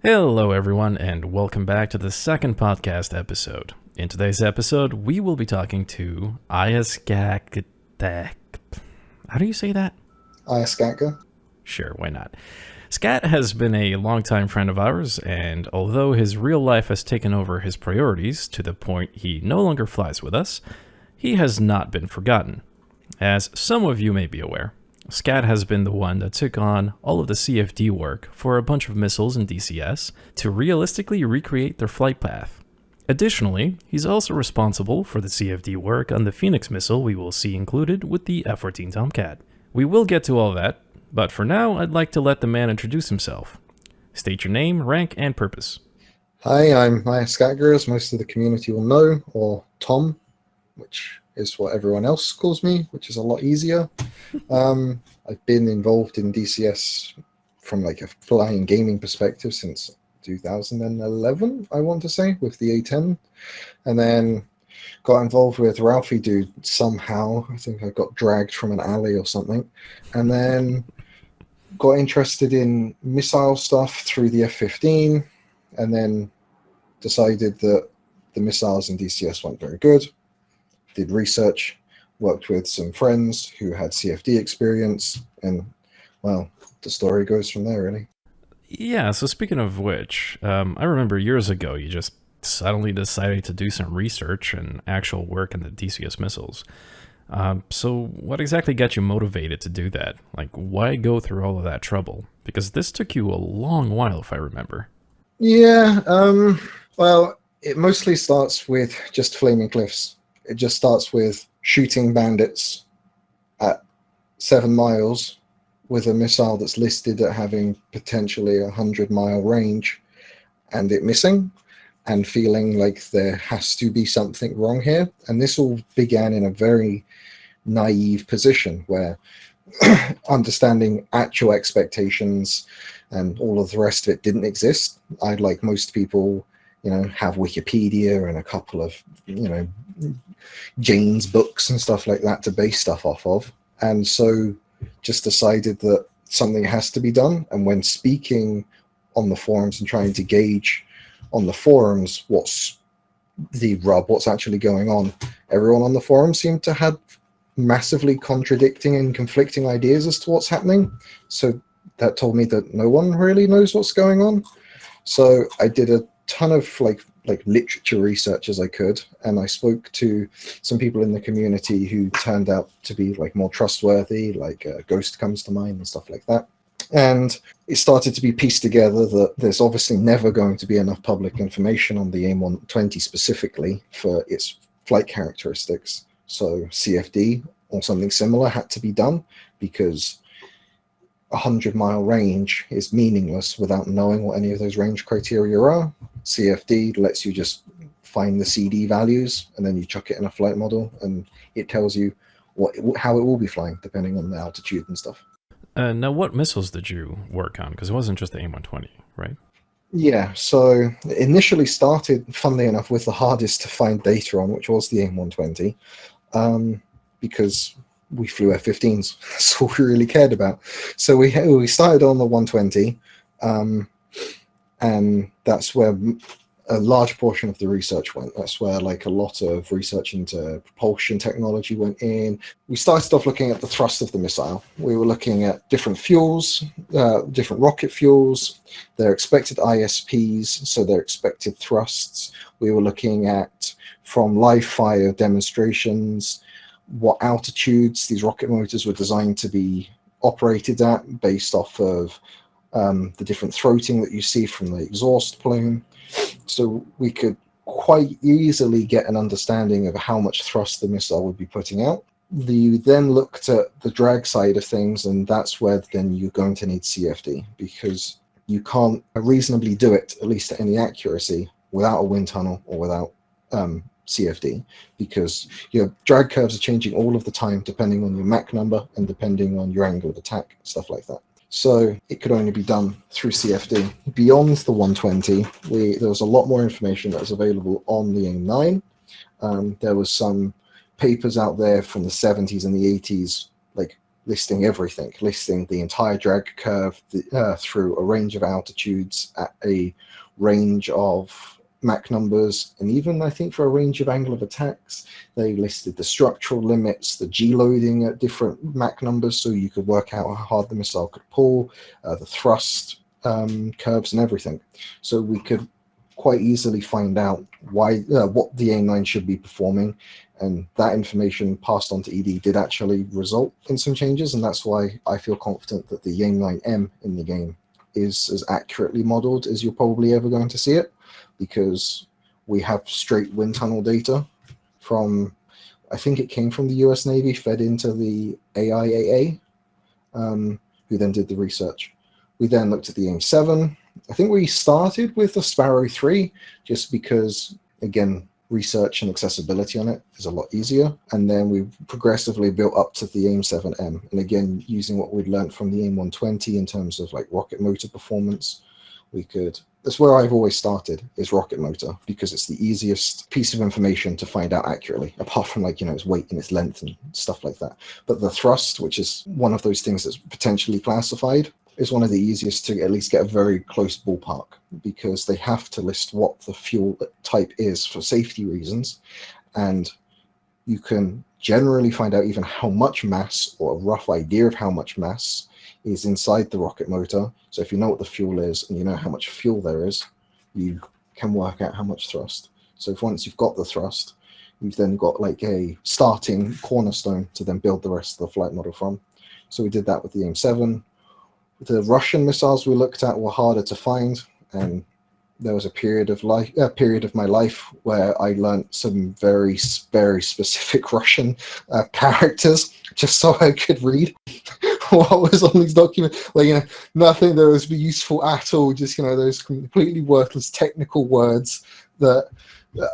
Hello, everyone, and welcome back to the second podcast episode. In today's episode, we will be talking to IASGATG. How do you say that? IASGATG. Sure, why not? Scat has been a longtime friend of ours, and although his real life has taken over his priorities to the point he no longer flies with us, he has not been forgotten. As some of you may be aware, Scat has been the one that took on all of the CFD work for a bunch of missiles in DCS to realistically recreate their flight path. Additionally, he's also responsible for the CFD work on the Phoenix missile we will see included with the F-14 Tomcat. We will get to all that, but for now I'd like to let the man introduce himself. State your name, rank, and purpose. Hi, I'm IASGATG, as most of the community will know, or Tom, which is what everyone else calls me, which is a lot easier. I've been involved in DCS from like a flying gaming perspective since 2011, I want to say, with the A10, and then got involved with Ralfidude somehow. I think I got dragged from an alley or something, and then got interested in missile stuff through the F-15, and then decided that the missiles in DCS weren't very good. Did research, worked with some friends who had CFD experience, and, well, the story goes from there, really. Yeah, so speaking of which, I remember years ago you just suddenly decided to do some research and actual work in the DCS missiles. So what exactly got you motivated to do that? Like, why go through all of that trouble? Because this took you a long while, if I remember. Yeah, well, it mostly starts with just flaming cliffs. It just starts with shooting bandits at 7 miles with a missile that's listed at having potentially a 100-mile range and it missing, and feeling like there has to be something wrong here. And this all began in a very naive position where understanding actual expectations and all of the rest of it didn't exist. I'd, like most people, have Wikipedia and a couple of, Jane's books and stuff like that to base stuff off of. And so just decided that something has to be done. And when speaking on the forums and trying to gauge on the forums what's the rub, what's actually going on, everyone on the forum seemed to have massively contradicting and conflicting ideas as to what's happening. So that told me that no one really knows what's going on. So I did a ton of like literature research as I could, and I spoke to some people in the community who turned out to be like more trustworthy, like Ghost comes to mind and stuff like that. And it started to be pieced together that there's obviously never going to be enough public information on the AIM-120 specifically for its flight characteristics. So CFD or something similar had to be done, because 100-mile range is meaningless without knowing what any of those range criteria are. CFD lets you just find the CD values and then you chuck it in a flight model and it tells you how it will be flying depending on the altitude and stuff. Now, what missiles did you work on? Because it wasn't just the AIM-120, right? Yeah, so it initially started, funnily enough, with the hardest to find data on, which was the AIM-120, because we flew F-15s. That's all we really cared about. So we started on the 120, and that's where a large portion of the research went. That's where like a lot of research into propulsion technology went in. We started off looking at the thrust of the missile. We were looking at different fuels, different rocket fuels, their expected ISPs, so their expected thrusts. We were looking at, from live fire demonstrations, what altitudes these rocket motors were designed to be operated at based off of the different throating that you see from the exhaust plume. So we could quite easily get an understanding of how much thrust the missile would be putting out. You then looked at the drag side of things, and that's where then you're going to need CFD, because you can't reasonably do it, at least at any accuracy, without a wind tunnel or without CFD, because your drag curves are changing all of the time depending on your Mach number and depending on your angle of attack, stuff like that. So it could only be done through CFD. Beyond the 120, there was a lot more information that was available on the AIM-9. There was some papers out there from the 70s and the 80s, like listing everything, listing the entire drag curve through a range of altitudes at a range of Mach numbers, and even I think for a range of angle of attacks, they listed the structural limits, the G loading at different Mach numbers, so you could work out how hard the missile could pull, the thrust curves and everything. So we could quite easily find out what the AIM-9 should be performing, and that information passed on to ED did actually result in some changes, and that's why I feel confident that the AIM-9M in the game is as accurately modeled as you're probably ever going to see it, because we have straight wind tunnel data from, I think it came from the US Navy, fed into the AIAA, who then did the research. We then looked at the AIM-7. I think we started with the Sparrow 3, just because, again, research and accessibility on it is a lot easier. And then we progressively built up to the AIM-7M. And again, using what we'd learned from the AIM-120 in terms of like rocket motor performance, that's where I've always started, is rocket motor, because it's the easiest piece of information to find out accurately, apart from like, its weight and its length and stuff like that. But the thrust, which is one of those things that's potentially classified, is one of the easiest to at least get a very close ballpark, because they have to list what the fuel type is for safety reasons. And you can generally find out even how much mass, or a rough idea of how much mass, is inside the rocket motor. So if you know what the fuel is and you know how much fuel there is, you can work out how much thrust. So if once you've got the thrust, you've then got like a starting cornerstone to then build the rest of the flight model from. So we did that with the AIM-7. The Russian missiles we looked at were harder to find, and there was a period of my life where I learned some very, very specific Russian characters just so I could read what was on these documents. Like, nothing that was useful at all. Just, those completely worthless technical words that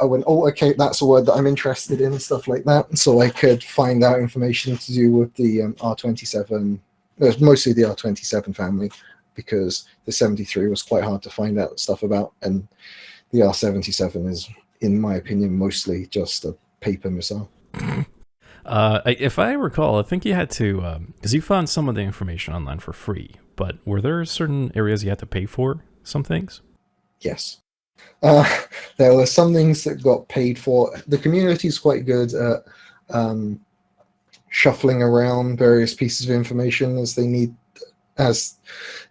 I went, oh, okay, that's a word that I'm interested in, and stuff like that. So I could find out information to do with the R-27. It was mostly the R-27 family, because the 73 was quite hard to find out stuff about, and the R-77 is, in my opinion, mostly just a paper missile. If I recall, I think you had to, because you found some of the information online for free, but were there certain areas you had to pay for some things? Yes. There were some things that got paid for. The community is quite good at shuffling around various pieces of information as they need, as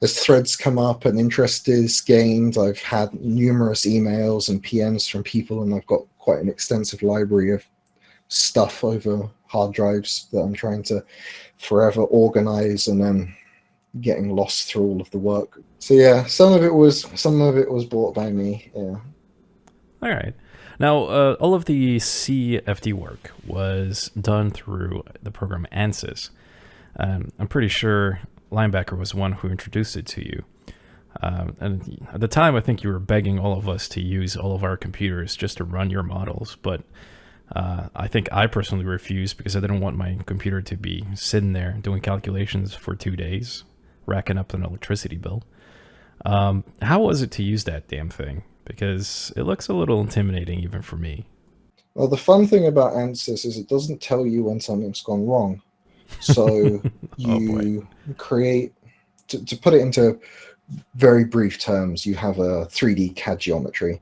threads come up and interest is gained. I've had numerous emails and PMs from people, and I've got quite an extensive library of stuff over hard drives that I'm trying to forever organize, and then getting lost through all of the work. So yeah, some of it was bought by me. Yeah. All right. Now, all of the CFD work was done through the program ANSYS. I'm pretty sure Linebacker was one who introduced it to you. And at the time, I think you were begging all of us to use all of our computers just to run your models. But I think I personally refused, because I didn't want my computer to be sitting there doing calculations for 2 days, racking up an electricity bill. How was it to use that damn thing? Because it looks a little intimidating even for me. Well, the fun thing about ANSYS is it doesn't tell you when something's gone wrong. So you create, to put it into very brief terms, you have a 3D CAD geometry.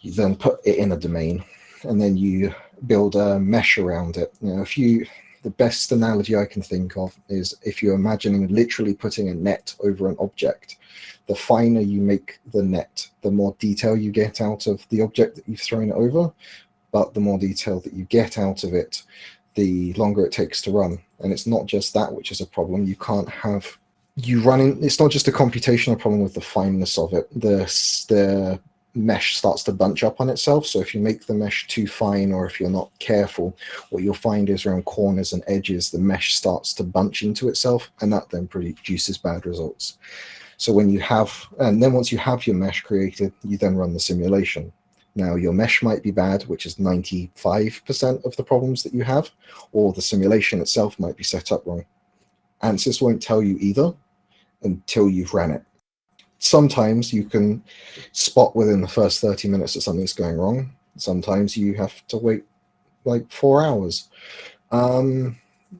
You then put it in a domain, and then you build a mesh around it. The best analogy I can think of is if you're imagining literally putting a net over an object. The finer you make the net, the more detail you get out of the object that you've thrown it over, but the more detail that you get out of it, the longer it takes to run. And it's not just that which is a problem. It's not just a computational problem with the fineness of it. The mesh starts to bunch up on itself. So if you make the mesh too fine, or if you're not careful, what you'll find is around corners and edges, the mesh starts to bunch into itself, and that then produces bad results. So once you have your mesh created, you then run the simulation. Now, your mesh might be bad, which is 95% of the problems that you have, or the simulation itself might be set up wrong. ANSYS won't tell you either until you've ran it. Sometimes you can spot within the first 30 minutes that something's going wrong. Sometimes you have to wait like 4 hours.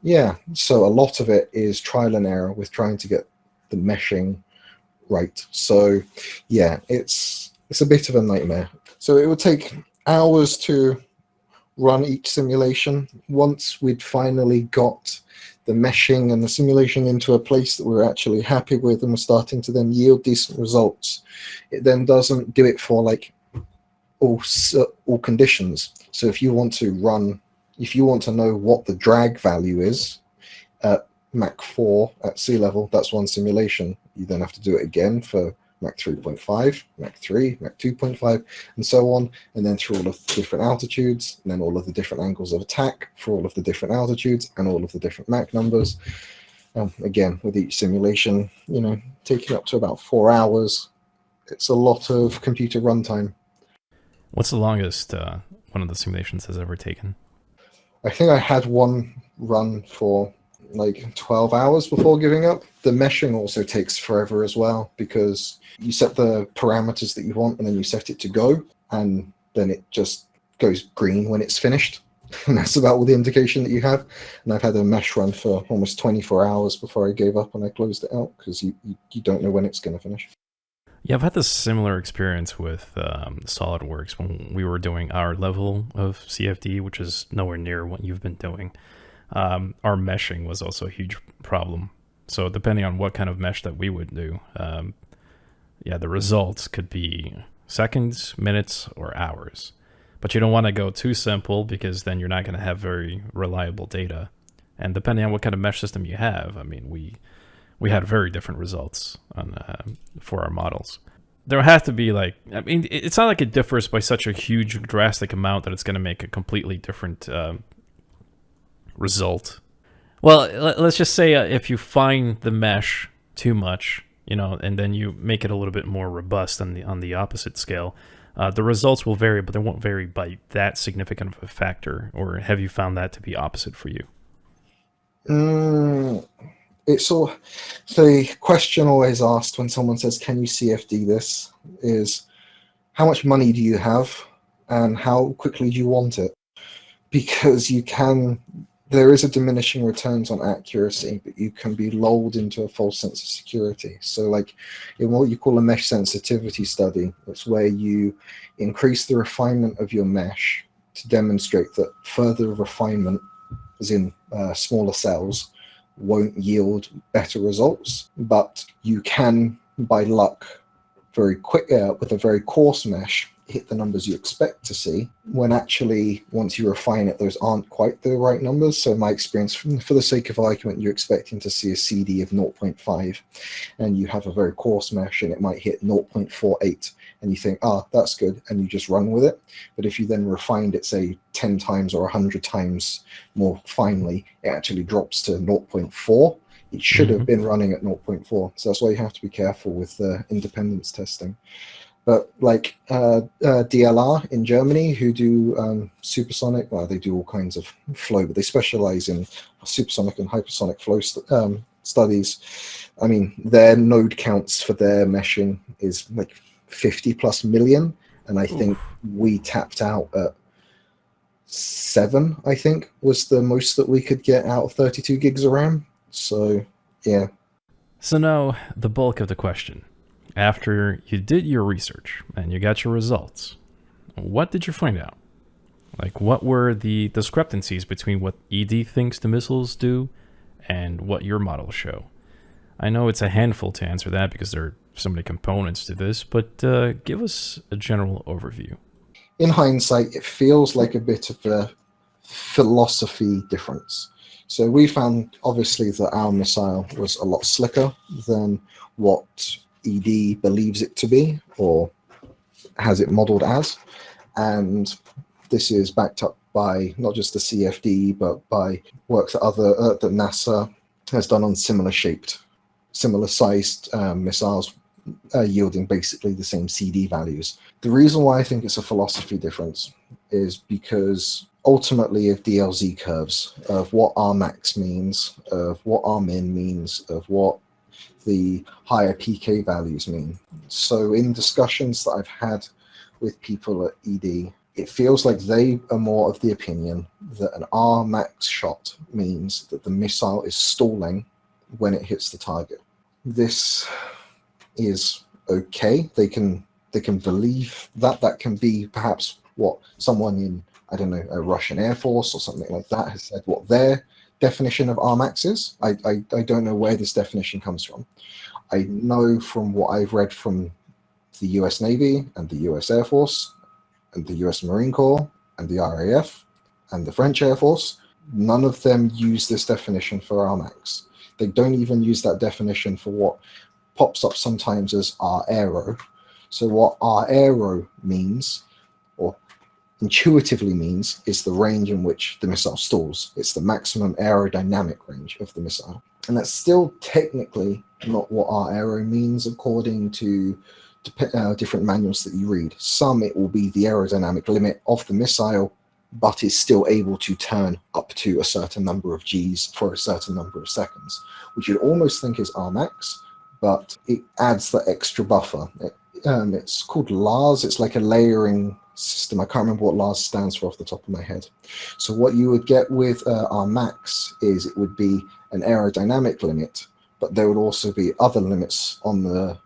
Yeah, so a lot of it is trial and error with trying to get the meshing right. So yeah, it's a bit of a nightmare. So it would take hours to run each simulation. Once we'd finally got the meshing and the simulation into a place that we were actually happy with and we're starting to then yield decent results, it then doesn't do it for like all conditions. So if you want to know what the drag value is at Mach 4 at sea level, that's one simulation. You then have to do it again for Mach 3.5, Mach 3, Mach 2.5, and so on, and then through all of the different altitudes, and then all of the different angles of attack for all of the different altitudes, and all of the different Mach numbers. Again, with each simulation, taking up to about 4 hours. It's a lot of computer runtime. What's the longest one of the simulations has ever taken? I think I had one run for like 12 hours before giving up. The meshing also takes forever as well, because you set the parameters that you want and then you set it to go, and then it just goes green when it's finished. And that's about all the indication that you have. And I've had a mesh run for almost 24 hours before I gave up and I closed it out, because you don't know when it's going to finish. Yeah, I've had this similar experience with SolidWorks when we were doing our level of CFD, which is nowhere near what you've been doing. Our meshing was also a huge problem. So depending on what kind of mesh that we would do, the results could be seconds, minutes, or hours. But you don't want to go too simple, because then you're not going to have very reliable data. And depending on what kind of mesh system you have, I mean, we had very different results for our models. There has to be it's not like it differs by such a huge, drastic amount that it's going to make a completely different result. Well, let's just say if you fine the mesh too much, and then you make it a little bit more robust on the opposite scale, the results will vary, but they won't vary by that significant of a factor. Or have you found that to be opposite for you? It's all the question always asked when someone says, "Can you CFD this?" is how much money do you have and how quickly do you want it? Because there is a diminishing returns on accuracy, but you can be lulled into a false sense of security. So like in what you call a mesh sensitivity study, it's where you increase the refinement of your mesh to demonstrate that further refinement, as in smaller cells, won't yield better results, but you can, by luck, very quick with a very coarse mesh, hit the numbers you expect to see, when actually once you refine it, those aren't quite the right numbers. So in my experience, for the sake of argument, you're expecting to see a CD of 0.5 and you have a very coarse mesh and it might hit 0.48 and you think, that's good, and you just run with it. But if you then refined it, say 10 times or 100 times more finely, it actually drops to 0.4. It should have been running at 0.4. So that's why you have to be careful with independence testing. But like DLR in Germany, who do supersonic, well, they do all kinds of flow, but they specialize in supersonic and hypersonic flow studies. I mean, their node counts for their meshing is like 50 plus million. And I think we tapped out at 7, I think, was the most that we could get out of 32 gigs of RAM. So, yeah. So now, the bulk of the question. After you did your research and you got your results, what did you find out? Like, what were the discrepancies between what ED thinks the missiles do and what your models show? I know it's a handful to answer that because there are so many components to this, but give us a general overview. In hindsight, it feels like a bit of a philosophy difference. So we found, obviously, that our missile was a lot slicker than what ED believes it to be or has it modeled as. And this is backed up by not just the CFD, but by work that NASA has done on similar sized missiles, yielding basically the same CD values. The reason why I think it's a philosophy difference is because ultimately of DLZ curves, of what Rmax means, of what Rmin means, of what the higher PK values mean. So in discussions that I've had with people at ED, it feels like they are more of the opinion that an R max shot means that the missile is stalling when it hits the target. This is okay. They can believe that. That can be perhaps what someone in, I don't know, a Russian Air Force or something like that has said what their definition of RMAX is. I don't know where this definition comes from. I know from what I've read from the US Navy and the US Air Force and the US Marine Corps and the RAF and the French Air Force, none of them use this definition for RMAX. They don't even use that definition for what pops up sometimes as R aero. So what R aero means, or intuitively means, is the range in which the missile stalls. It's the maximum aerodynamic range of the missile. And that's still technically not what R aero means according to different manuals that you read. Some it will be the aerodynamic limit of the missile, but is still able to turn up to a certain number of Gs for a certain number of seconds, which you'd almost think is Rmax, but it adds the extra buffer. It's called LARS. It's like a layering system. I can't remember what LARS stands for off the top of my head. So what you would get with Rmax is it would be an aerodynamic limit, but there would also be other limits on the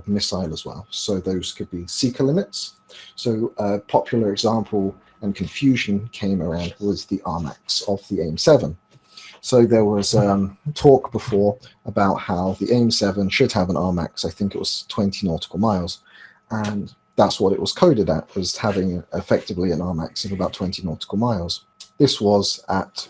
missile as well. So those could be seeker limits. So a popular example and confusion came around was the Rmax of the AIM-7. So there was talk before about how the AIM-7 should have an Rmax. I think it was 20 nautical miles, and that's what it was coded at, was having effectively an Rmax of about 20 nautical miles. This was at,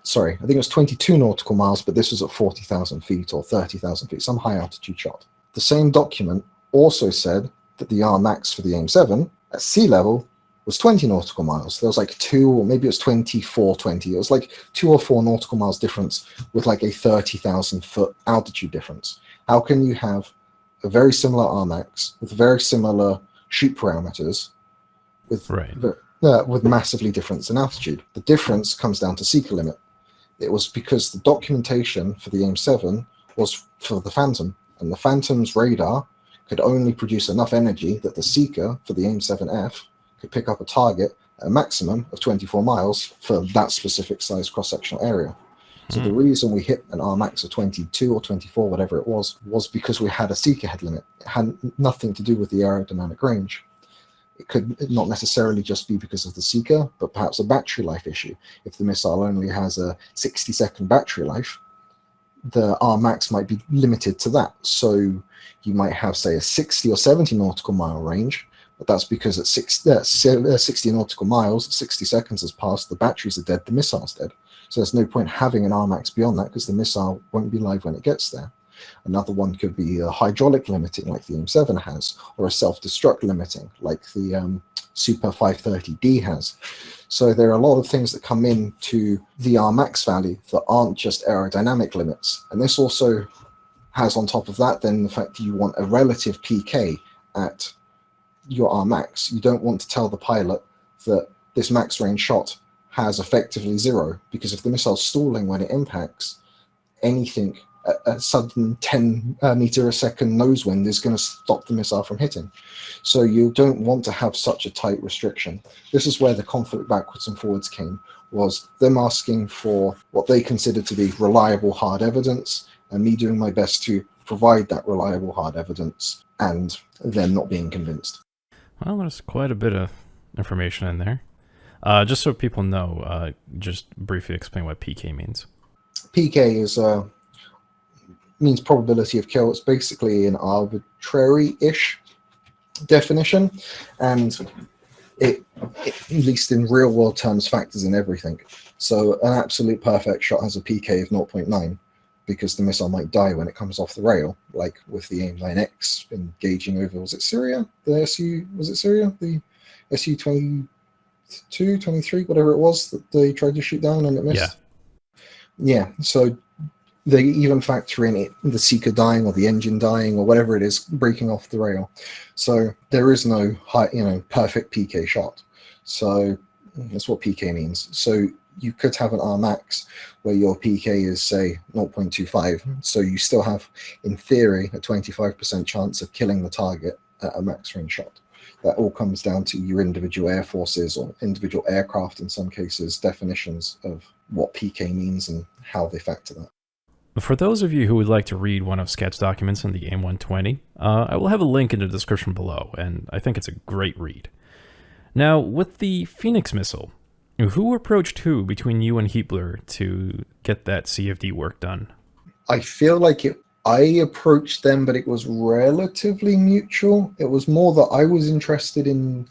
sorry, I think it was 22 nautical miles, but this was at 40,000 feet or 30,000 feet, some high altitude shot. The same document also said that the Rmax for the AIM-7 at sea level was 20 nautical miles. There was like 2, or maybe it was 24, 20. It was like 2 or 4 nautical miles difference with like a 30,000 foot altitude difference. How can you have a very similar Rmax with very similar shoot parameters with massively difference in altitude? The difference comes down to seeker limit. It was because the documentation for the AIM-7 was for the Phantom, and the Phantom's radar could only produce enough energy that the seeker for the AIM-7F could pick up a target at a maximum of 24 miles for that specific size cross-sectional area. So the reason we hit an Rmax of 22 or 24, whatever it was because we had a seeker head limit. It had nothing to do with the aerodynamic range. It could not necessarily just be because of the seeker, but perhaps a battery life issue. If the missile only has a 60-second battery life, the Rmax might be limited to that. So you might have, say, a 60 or 70 nautical mile range, but that's because at 60 nautical miles, 60 seconds has passed, the batteries are dead, the missile's dead. So there's no point having an Rmax beyond that because the missile won't be live when it gets there. Another one could be a hydraulic limiting like the AIM-7 has, or a self-destruct limiting like the Super 530D has. So there are a lot of things that come into the Rmax value that aren't just aerodynamic limits. And this also has on top of that then the fact that you want a relative PK at your Rmax. You don't want to tell the pilot that this max range shot has effectively 0, because if the missile's stalling when it impacts, anything a sudden 10 meter a second nose wind is going to stop the missile from hitting. So you don't want to have such a tight restriction. This is where the conflict backwards and forwards came, was them asking for what they considered to be reliable hard evidence, and me doing my best to provide that reliable hard evidence, and them not being convinced. Well, there's quite a bit of information in there. Just so people know, just briefly explain what PK means. PK is means probability of kill. It's basically an arbitrary-ish definition, and it, at least in real-world terms, factors in everything. So an absolute perfect shot has a PK of 0.9 because the missile might die when it comes off the rail, like with the AIM-9X engaging over, was it Syria? The SU-22, 23, whatever it was that they tried to shoot down and it missed? Yeah, so they even factor in it, the seeker dying or the engine dying or whatever it is, breaking off the rail. So there is no perfect PK shot. So that's what PK means. So you could have an Rmax where your PK is, say, 0.25. So you still have, in theory, a 25% chance of killing the target at a max range shot. that all comes down to your individual air forces or individual aircraft, in some cases, definitions of what PK means and how they factor that. For those of you who would like to read one of Scat's documents on the AIM-120, I will have a link in the description below, and I think it's a great read. Now, with the Phoenix missile, who approached who between you and Heapler to get that CFD work done? I feel like I approached them, but it was relatively mutual. It was more that I was interested in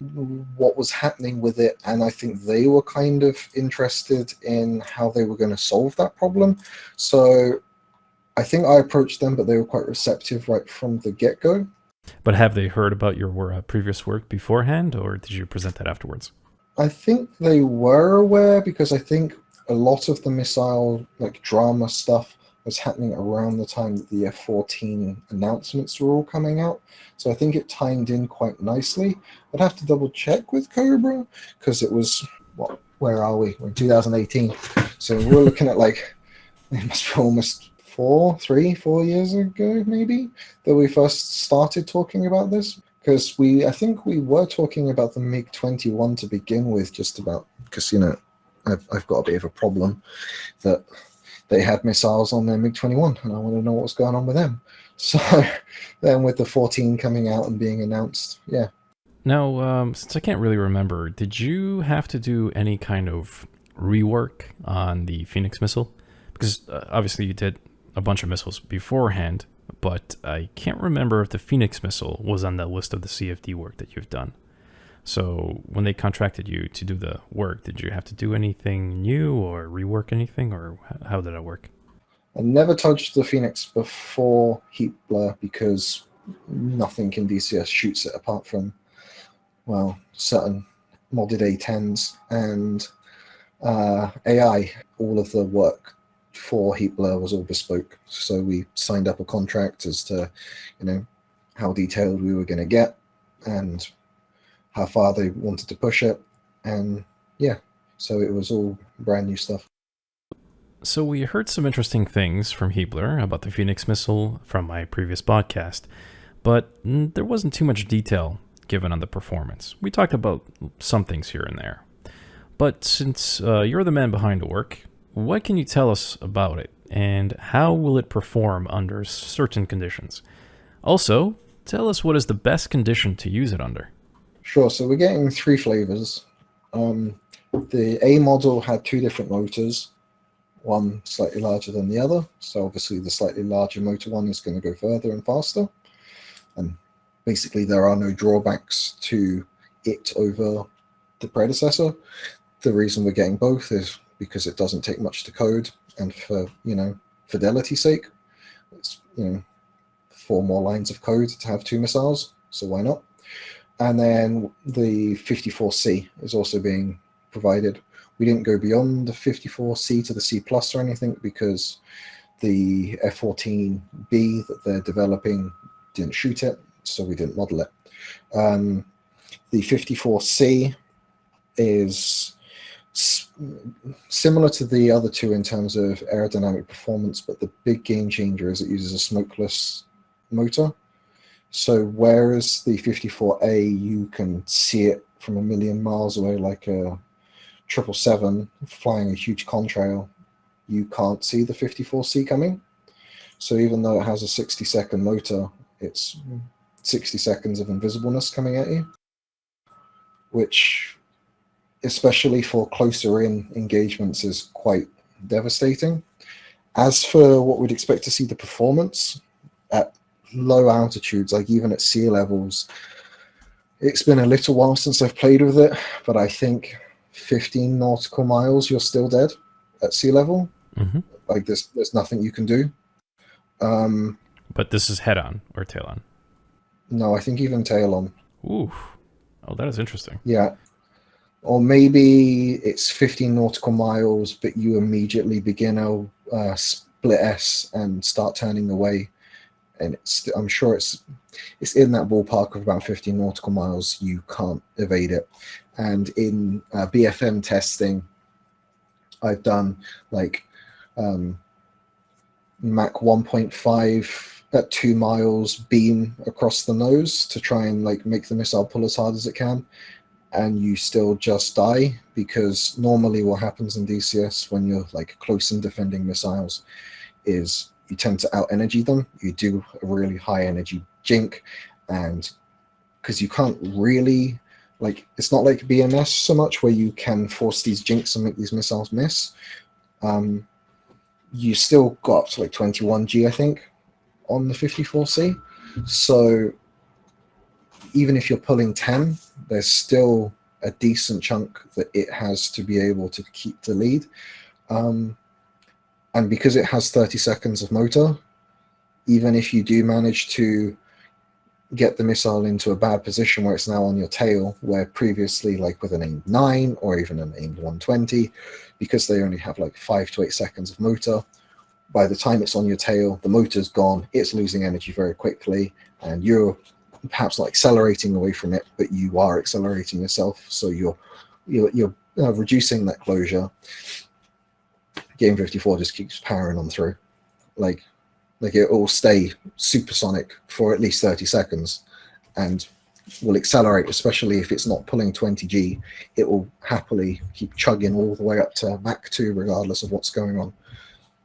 what was happening with it, and I think they were kind of interested in how they were going to solve that problem. So I think I approached them, but they were quite receptive right from the get-go. But have they heard about your previous work beforehand, or did you present that afterwards? I think they were aware, because I think a lot of the missile drama stuff was happening around the time that the F-14 announcements were all coming out. So I think it timed in quite nicely. I'd have to double check with Cobra, because it was, where are we? We're in 2018. So we're looking at it must be almost 4 years ago, maybe, that we first started talking about this. Because I think we were talking about the MiG-21 to begin with, just about, because, I've got a bit of a problem that they had missiles on their MiG-21, and I want to know what's going on with them. So then with the 14 coming out and being announced, yeah. Now, since I can't really remember, did you have to do any kind of rework on the Phoenix missile? Because obviously you did a bunch of missiles beforehand, but I can't remember if the Phoenix missile was on the list of the CFD work that you've done. So when they contracted you to do the work, did you have to do anything new or rework anything, or how did that work? I never touched the Phoenix before Heat Blur, because nothing in DCS shoots it apart from, certain modded A10s and AI. All of the work for Heat Blur was all bespoke. So we signed up a contract as to, how detailed we were going to get and how far they wanted to push it. And so it was all brand new stuff. So we heard some interesting things from Heapler about the Phoenix missile from my previous podcast, but there wasn't too much detail given on the performance. We talked about some things here and there. But since you're the man behind the work, what can you tell us about it, and how will it perform under certain conditions? Also, tell us what is the best condition to use it under. Sure, so we're getting 3 flavors. The A model had 2 different motors, one slightly larger than the other. So obviously the slightly larger motor one is going to go further and faster. And basically there are no drawbacks to it over the predecessor. The reason we're getting both is because it doesn't take much to code, and for fidelity's sake, it's 4 more lines of code to have 2 missiles, so why not? And then the 54C is also being provided. We didn't go beyond the 54C to the C+ or anything, because the F-14B that they're developing didn't shoot it, so we didn't model it. The 54C is similar to the other 2 in terms of aerodynamic performance, but the big game changer is it uses a smokeless motor. So whereas the 54A, you can see it from a million miles away like a 777 flying a huge contrail, you can't see the 54C coming. So even though it has a 60-second motor, it's 60 seconds of invisibleness coming at you, which, especially for closer in engagements, is quite devastating. As for what we'd expect to see the performance at low altitudes, like even at sea levels, it's been a little while since I've played with it, but I think 15 nautical miles, you're still dead at sea level. Mm-hmm. Like there's nothing you can do. But this is head on or tail on? No, I think even tail on. Ooh. Oh, that is interesting. Yeah. Or maybe it's 15 nautical miles, but you immediately begin a split S and start turning away. And I'm sure it's in that ballpark of about 15 nautical miles. You can't evade it. And in BFM testing, I've done like Mach 1.5 at 2 miles beam across the nose to try and like make the missile pull as hard as it can, and you still just die, because normally what happens in DCS when you're like close in defending missiles is you tend to out energy them. You do a really high energy jink, and because you can't really, like, it's not like BMS so much where you can force these jinks and make these missiles miss. You still got up to like 21G, I think, on the 54C. So even if you're pulling 10, there's still a decent chunk that it has to be able to keep the lead. And because it has 30 seconds of motor, even if you do manage to get the missile into a bad position where it's now on your tail, where previously, like with an aimed 9 or even an aimed 120, because they only have like 5 to 8 seconds of motor, by the time it's on your tail, the motor's gone, it's losing energy very quickly, and you're perhaps not accelerating away from it, but you are accelerating yourself, so you're reducing that closure. Game 54 just keeps powering on through. Like it will stay supersonic for at least 30 seconds and will accelerate, especially if it's not pulling 20G. It will happily keep chugging all the way up to Mach 2 regardless of what's going on.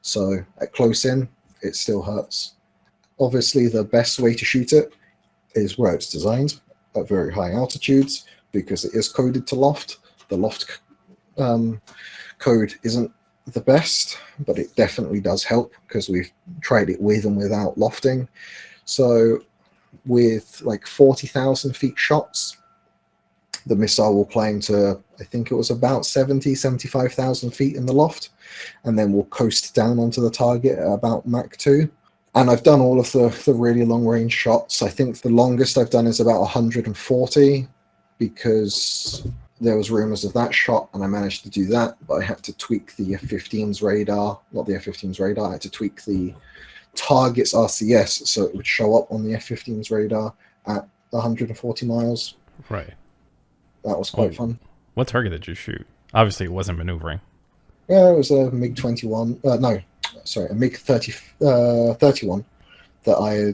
So at close in, it still hurts. Obviously, the best way to shoot it is where it's designed, at very high altitudes, because it is coded to loft. The loft code isn't the best, but it definitely does help, because we've tried it with and without lofting. So with like 40,000 feet shots, the missile will climb to, I think it was about 75,000 feet in the loft, and then we'll coast down onto the target at about Mach 2. And I've done all of the really long range shots. I think the longest I've done is about 140, because there was rumors of that shot, and I managed to do that, but I had to tweak the F-15's radar, not the F-15's radar, I had to tweak the target's RCS so it would show up on the F-15's radar at 140 miles. Right. That was quite fun. What target did you shoot? Obviously, it wasn't maneuvering. Yeah, it was a MiG-21. A MiG-31 that I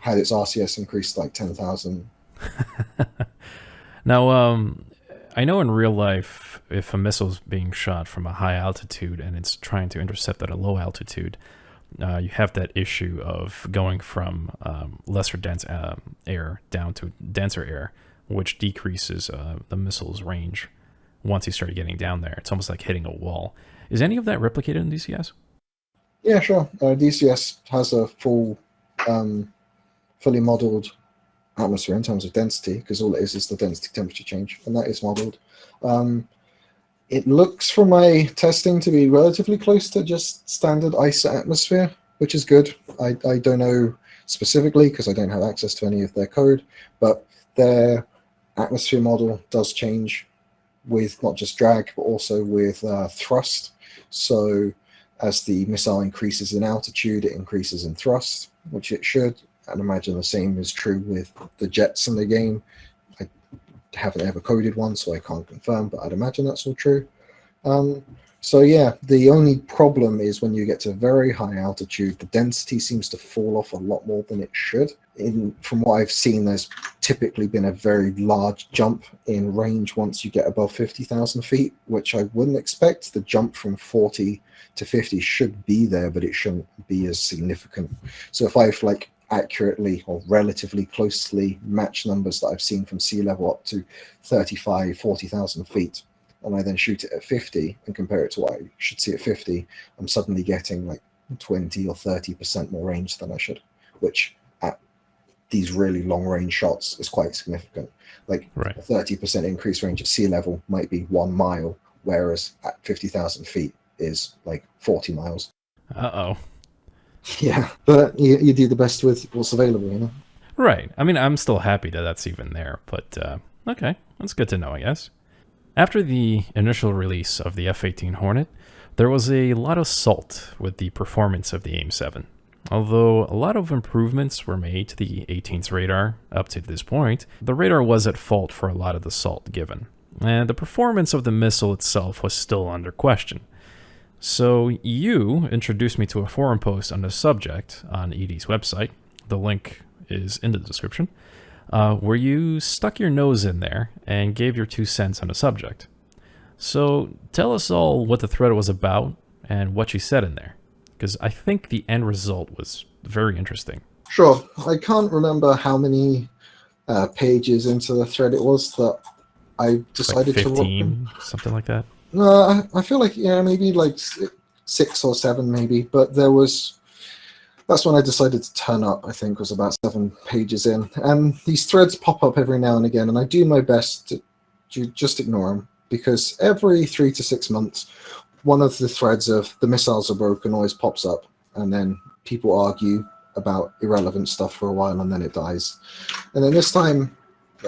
had its RCS increased like 10,000. Now, I know in real life, if a missile's being shot from a high altitude and it's trying to intercept at a low altitude, you have that issue of going from lesser dense air down to denser air, which decreases the missile's range once you start getting down there. It's almost like hitting a wall. Is any of that replicated in DCS? Yeah, sure. DCS has a fully modeled atmosphere in terms of density, because all it is the density temperature change, and that is modeled. It looks from my testing to be relatively close to just standard ISA atmosphere, which is good. I don't know specifically because I don't have access to any of their code, but their atmosphere model does change with not just drag, but also with thrust. So as the missile increases in altitude, it increases in thrust, which it should. I'd imagine the same is true with the jets in the game. I haven't ever coded one, so I can't confirm, but I'd imagine that's all true. So yeah, the only problem is when you get to very high altitude, the density seems to fall off a lot more than it should. From what I've seen, there's typically been a very large jump in range once you get above 50,000 feet, which I wouldn't expect. The jump from 40 to 50 should be there, but it shouldn't be as significant. So if I've like accurately or relatively closely matched numbers that I've seen from sea level up to 35, 40,000 feet, and I then shoot it at 50 and compare it to what I should see at 50, I'm suddenly getting like 20 or 30% more range than I should, which at these really long range shots is quite significant. Like a 30% increase range at sea level might be 1 mile, whereas at 50,000 feet is like 40 miles. Uh-oh. Yeah, but you do the best with what's available, you know? Right. I mean, I'm still happy that that's even there, but okay, that's good to know, I guess. After the initial release of the F-18 Hornet, there was a lot of salt with the performance of the AIM-7. Although a lot of improvements were made to the 18's radar up to this point, the radar was at fault for a lot of the salt given, and the performance of the missile itself was still under question. So you introduced me to a forum post on the subject on ED's website, the link is in the description, where you stuck your nose in there and gave your 2 cents on a subject. So tell us all what the thread was about and what you said in there, because I think the end result was very interesting. Sure. I can't remember how many pages into the thread it was that I decided like to 15, something like that. No, I feel like, maybe like 6 or 7 maybe, but that's when I decided to turn up, I think was about 7 pages in. And these threads pop up every now and again, and I do my best to just ignore them, because every 3 to 6 months, one of the threads of the missiles are broken always pops up, and then people argue about irrelevant stuff for a while, and then it dies. And then this time,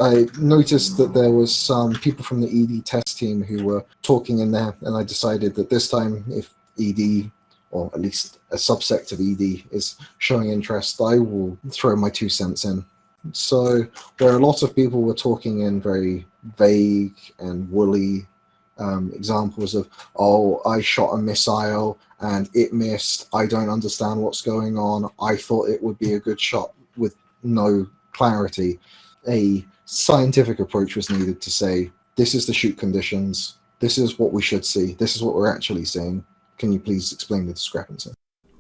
I noticed that there was some people from the ED test team who were talking in there, and I decided that this time, if ED, or at least a subsect of ED, is showing interest, I will throw my 2 cents in. So where a lot of people were talking in very vague and woolly examples of, oh, I shot a missile and it missed, I don't understand what's going on, I thought it would be a good shot, with no clarity, a scientific approach was needed to say, this is the shoot conditions, this is what we should see, this is what we're actually seeing, can you please explain the discrepancy?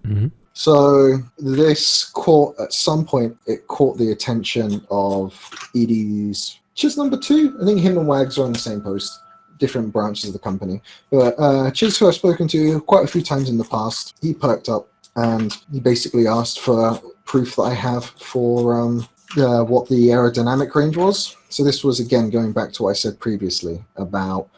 Mm-hmm. So this at some point, it caught the attention of ED's Chiz number 2. I think him and Wags are on the same post, different branches of the company. But Chiz, who I've spoken to quite a few times in the past, he perked up and he basically asked for proof that I have for what the aerodynamic range was. So this was, again, going back to what I said previously about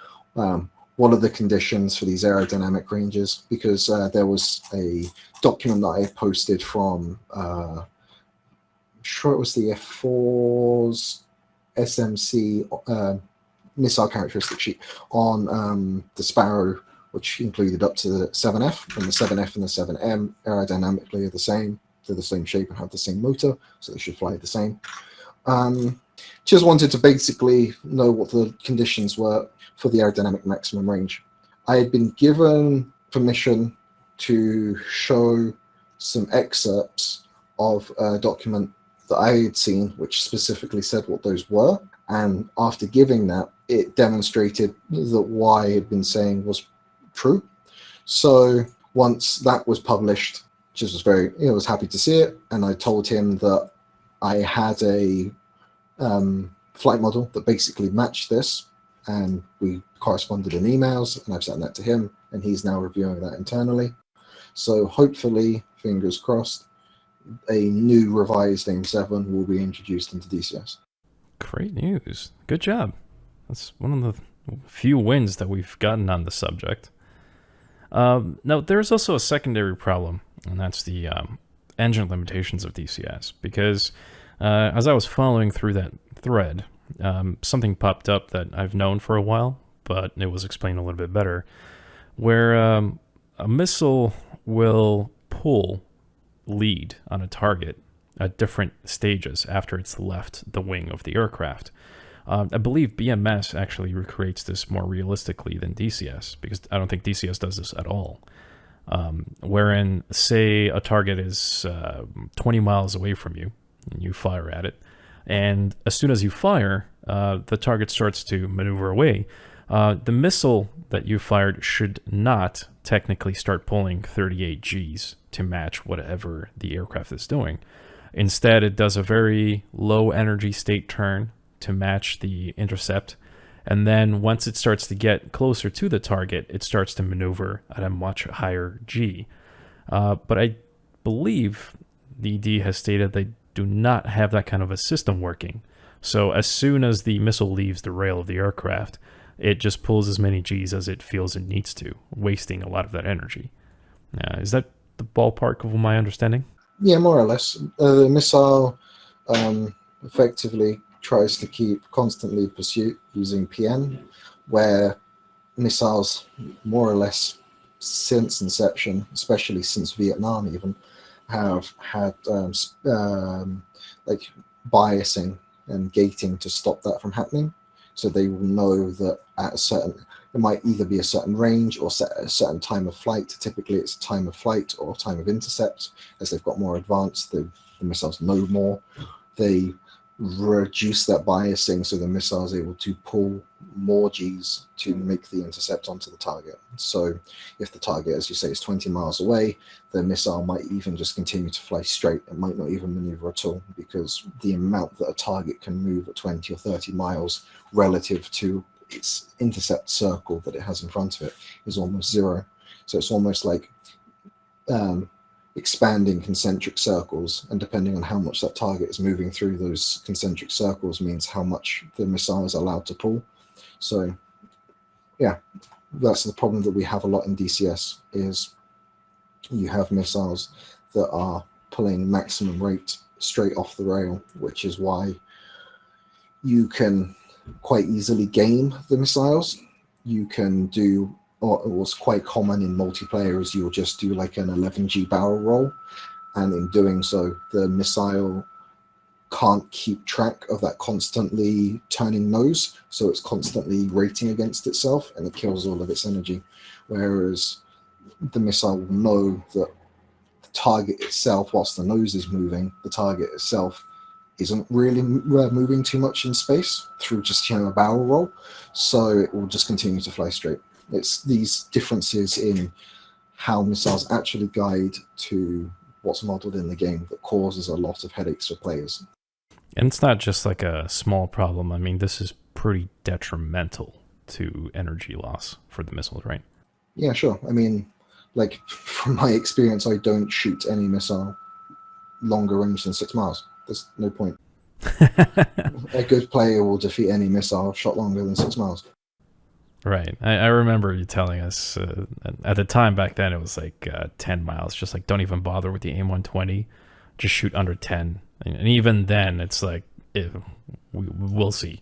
what are the conditions for these aerodynamic ranges, because there was a document that I posted from, I'm sure it was the F4's SMC missile characteristic sheet on the Sparrow, which included up to the 7F, and the 7F and the 7M aerodynamically are the same. They're the same shape and have the same motor, so they should fly the same. Just wanted to basically know what the conditions were for the aerodynamic maximum range. I had been given permission to show some excerpts of a document that I had seen, which specifically said what those were. And after giving that, it demonstrated that what I had been saying was true. So once that was published, just was happy to see it. And I told him that I had a flight model that basically matched this, and we corresponded in emails, and I've sent that to him, and he's now reviewing that internally. So hopefully, fingers crossed, a new revised AIM-7 will be introduced into DCS. Great news. Good job. That's one of the few wins that we've gotten on the subject. Now, there's also a secondary problem, and that's the engine limitations of DCS, because as I was following through that thread, something popped up that I've known for a while, but it was explained a little bit better, where a missile will pull lead on a target at different stages after it's left the wing of the aircraft. I believe BMS actually recreates this more realistically than DCS, because I don't think DCS does this at all. Wherein, say, a target is 20 miles away from you, and you fire at it, and as soon as you fire, the target starts to maneuver away. The missile that you fired should not technically start pulling 38 Gs to match whatever the aircraft is doing. Instead, it does a very low energy state turn to match the intercept, and then once it starts to get closer to the target, it starts to maneuver at a much higher G. But I believe the ED has stated they do not have that kind of a system working. So as soon as the missile leaves the rail of the aircraft, it just pulls as many Gs as it feels it needs to, wasting a lot of that energy. Is that the ballpark of my understanding? Yeah, more or less. The missile effectively tries to keep constantly pursuit using PN, where missiles, more or less since inception, especially since Vietnam even, have had like biasing and gating to stop that from happening. So they will know that at a certain, it might either be a certain range or set at a certain time of flight. Typically it's time of flight or time of intercept. As they've got more advanced, they've The missiles know more. They reduce that biasing, so the missile is able to pull more Gs to make the intercept onto the target. So if the target, as you say, is 20 miles away, the missile might even just continue to fly straight. It might not even maneuver at all, because the amount that a target can move at 20 or 30 miles relative to its intercept circle that it has in front of it is almost zero. So it's almost like expanding concentric circles, and depending on how much that target is moving through those concentric circles means how much the missile is allowed to pull. So yeah, that's the problem that we have a lot in DCS, is you have missiles that are pulling maximum rate straight off the rail, which is why you can quite easily game the missiles. You can do, or it was quite common in multiplayer, is you'll just do like an 11G barrel roll, and in doing so the missile can't keep track of that constantly turning nose, so it's constantly rating against itself and it kills all of its energy. Whereas the missile will know that the target itself, whilst the nose is moving, the target itself isn't really moving too much in space through just, you know, a barrel roll, so it will just continue to fly straight. It's these differences in how missiles actually guide to what's modeled in the game that causes a lot of headaches for players. And it's not just like a small problem. I mean, this is pretty detrimental to energy loss for the missiles, right? Yeah, sure. I mean, like, from my experience, I don't shoot any missile longer range than 6 miles. There's no point. A good player will defeat any missile shot longer than 6 miles. Right. I remember you telling us at the time back then it was like 10 miles. Just like, don't even bother with the AIM-120. Just shoot under 10. And even then, it's like, we'll see.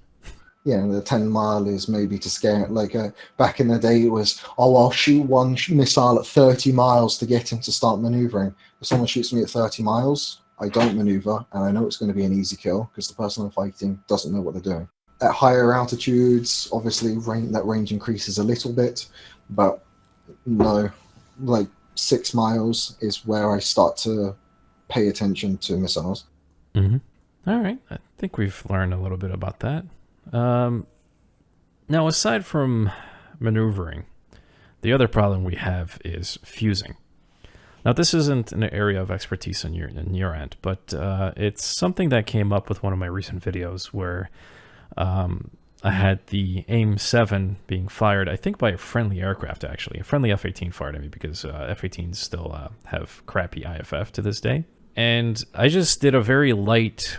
Yeah, the 10 mile is maybe to scare it. Like back in the day, it was, oh, I'll shoot one missile at 30 miles to get him to start maneuvering. If someone shoots me at 30 miles, I don't maneuver, and I know it's going to be an easy kill because the person I'm fighting doesn't know what they're doing. At higher altitudes, obviously, that range increases a little bit, but no, like 6 miles is where I start to pay attention to missiles. Mm-hmm. All right. I think we've learned a little bit about that. Now, aside from maneuvering, the other problem we have is fusing. Now, this isn't an area of expertise on your end, but it's something that came up with one of my recent videos where I had the AIM-7 being fired, I think by a friendly aircraft, actually. A friendly F-18 fired at me because F-18s still have crappy IFF to this day. And I just did a very light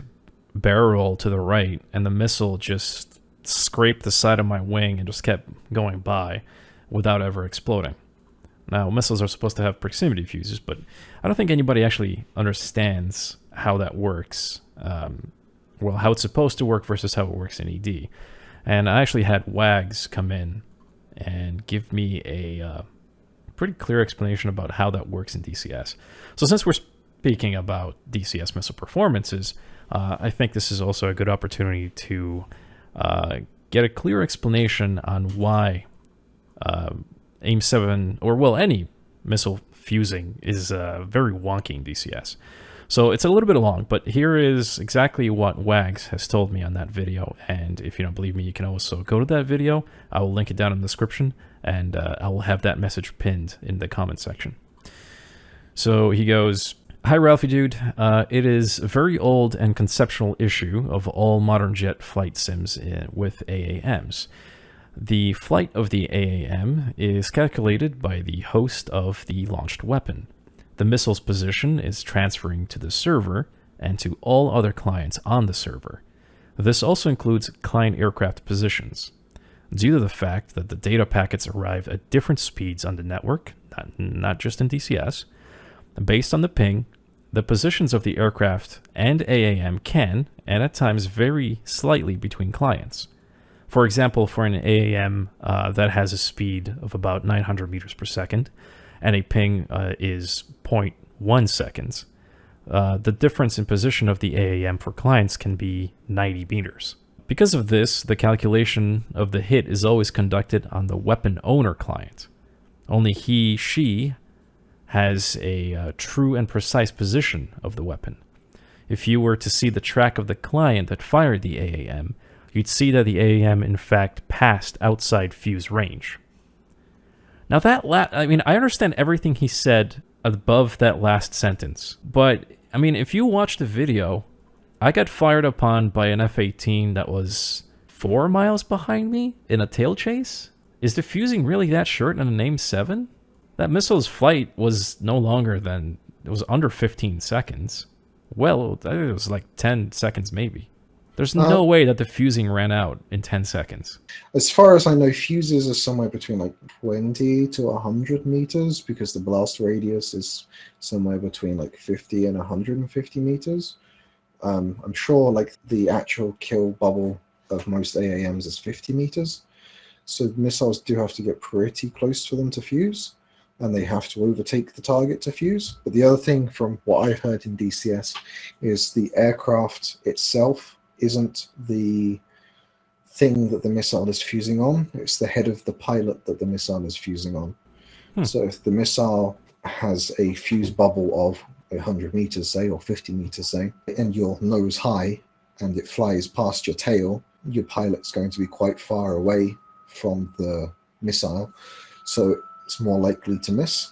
barrel roll to the right, and the missile just scraped the side of my wing and just kept going by without ever exploding. Now, missiles are supposed to have proximity fuses, but I don't think anybody actually understands how that works. Well, how it's supposed to work versus how it works in ED. And I actually had WAGs come in and give me a pretty clear explanation about how that works in DCS. So since we're speaking about DCS missile performances, I think this is also a good opportunity to get a clear explanation on why AIM-7, or well, any missile fusing is very wonky in DCS. So it's a little bit long, but here is exactly what Wags has told me on that video. And if you don't believe me, you can also go to that video. I will link it down in the description, and I will have that message pinned in the comment section. So he goes, "Hi, Ralfi dude. It is a very old and conceptual issue of all modern jet flight sims with AAMs. The flight of the AAM is calculated by the host of the launched weapon. The missile's position is transferring to the server and to all other clients on the server. This also includes client aircraft positions. Due to the fact that the data packets arrive at different speeds on the network, not just in DCS, based on the ping, the positions of the aircraft and AAM can, and at times vary slightly between clients. For example, for an AAM that has a speed of about 900 meters per second, and a ping is 0.1 seconds, the difference in position of the AAM for clients can be 90 meters. Because of this, the calculation of the hit is always conducted on the weapon owner client. Only she has a true and precise position of the weapon. if you were to see the track of the client that fired the AAM, you'd see that the AAM in fact passed outside fuse range. Now I understand everything he said above that last sentence, but I mean, if you watch the video, I got fired upon by an F-18 that was 4 miles behind me in a tail chase. Is the fusing really that short in a name 7? That missile's flight was no longer than, it was under 15 seconds. Well, it was like 10 seconds maybe. There's no way that the fusing ran out in 10 seconds. As far as I know, fuses are somewhere between like 20 to 100 meters because the blast radius is somewhere between like 50 and 150 meters. I'm sure like the actual kill bubble of most AAMs is 50 meters. So missiles do have to get pretty close for them to fuse, and they have to overtake the target to fuse. But the other thing from what I've heard in DCS is the aircraft itself isn't the thing that the missile is fusing on. It's the head of the pilot that the missile is fusing on. So if the missile has a fuse bubble of 100 meters, say, or 50 meters, say, and your nose high and it flies past your tail, your pilot's going to be quite far away from the missile. So it's more likely to miss.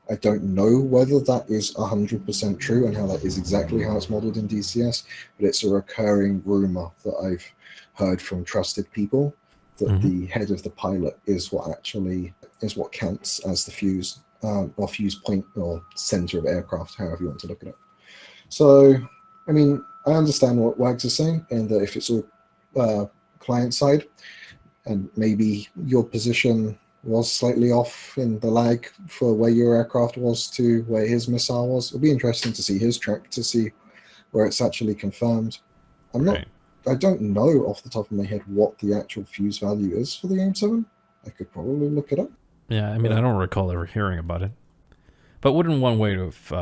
I don't know whether that is 100% true and how that is exactly how it's modeled in DCS, but it's a recurring rumor that I've heard from trusted people that the head of the pilot is what counts as the fuse or fuse point or center of aircraft, however you want to look at it. So, I mean, I understand what Wags is saying, and that if it's all client side, and maybe your position was slightly off in the lag for where your aircraft was to where his missile was. It'll be interesting to see his track to see where it's actually confirmed. I don't know off the top of my head what the actual fuse value is for the AIM-7. I could probably look it up. Yeah, I mean, I don't recall ever hearing about it. But wouldn't one way of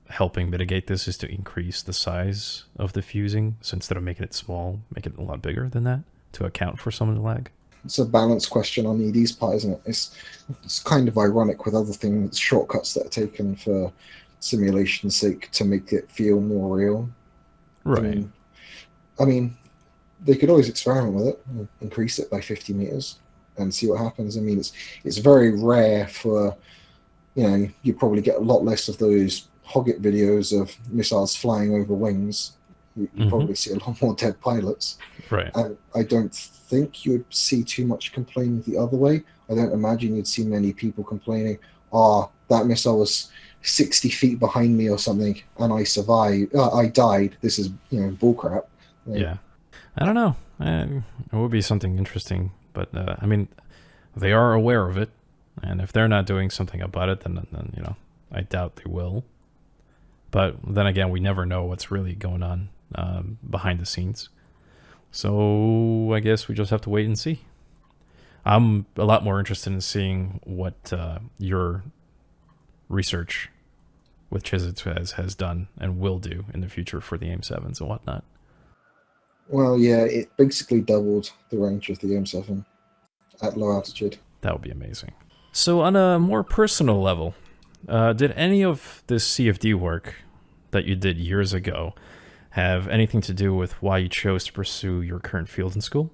helping mitigate this is to increase the size of the fusing? So instead of making it small, make it a lot bigger than that to account for some of the lag? It's a balance question on ED's part, isn't it? It's kind of ironic with other things, shortcuts that are taken for simulation's sake to make it feel more real. Right. I mean, they could always experiment with it and increase it by 50 meters and see what happens. I mean, it's very rare for, you probably get a lot less of those Hoggit videos of missiles flying over wings. You probably see a lot more dead pilots. Right. And I don't think you would see too much complaining the other way. I don't imagine you'd see many people complaining, that missile was 60 feet behind me or something, and I survived. I died. This is, bullcrap. Yeah. I don't know. It would be something interesting. But, I mean, they are aware of it. And if they're not doing something about it, then I doubt they will. But then again, we never know what's really going on behind the scenes. So I guess we just have to wait and see. I'm a lot more interested in seeing what your research with Chisit has done and will do in the future for the AIM-7s and whatnot. Well, yeah, it basically doubled the range of the AIM-7 at low altitude. That would be amazing. So on a more personal level, did any of this CFD work that you did years ago have anything to do with why you chose to pursue your current field in school?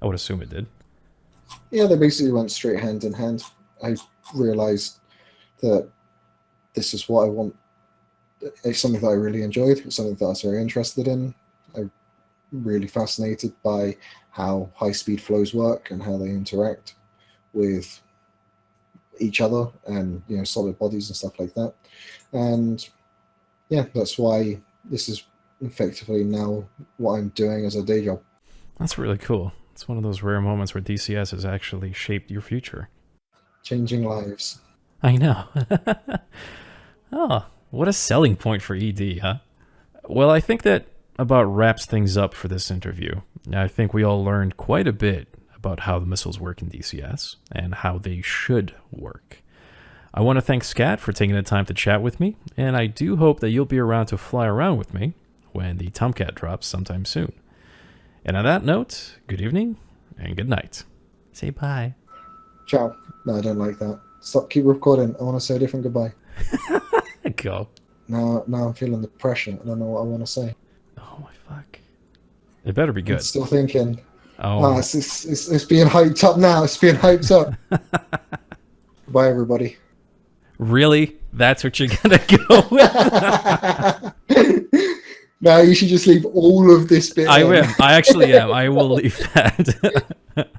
I would assume it did. Yeah, they basically went straight hand in hand. I realized that this is what I want. It's something that I really enjoyed. It's something that I was very interested in. I'm really fascinated by how high-speed flows work and how they interact with each other and solid bodies and stuff like that. And yeah, that's why this is effectively now what I'm doing as a day job. That's really cool. It's one of those rare moments where DCS has actually shaped your future. Changing lives. I know. Oh, what a selling point for ED, huh? Well, I think that about wraps things up for this interview. I think we all learned quite a bit about how the missiles work in DCS and how they should work. I want to thank Scat for taking the time to chat with me, and I do hope that you'll be around to fly around with me when the Tomcat drops sometime soon. And on that note, good evening and good night. Say bye. Ciao. No, I don't like that. Keep recording. I want to say a different goodbye. Go. Now I'm feeling the pressure. I don't know what I want to say. Oh my fuck! It better be I'm good. still thinking. Oh, It's being hyped up now. It's being hyped up. Bye, everybody. really? That's what you're gonna go with? Now you should just leave all of this bit. I in. will. I actually am. I will leave that.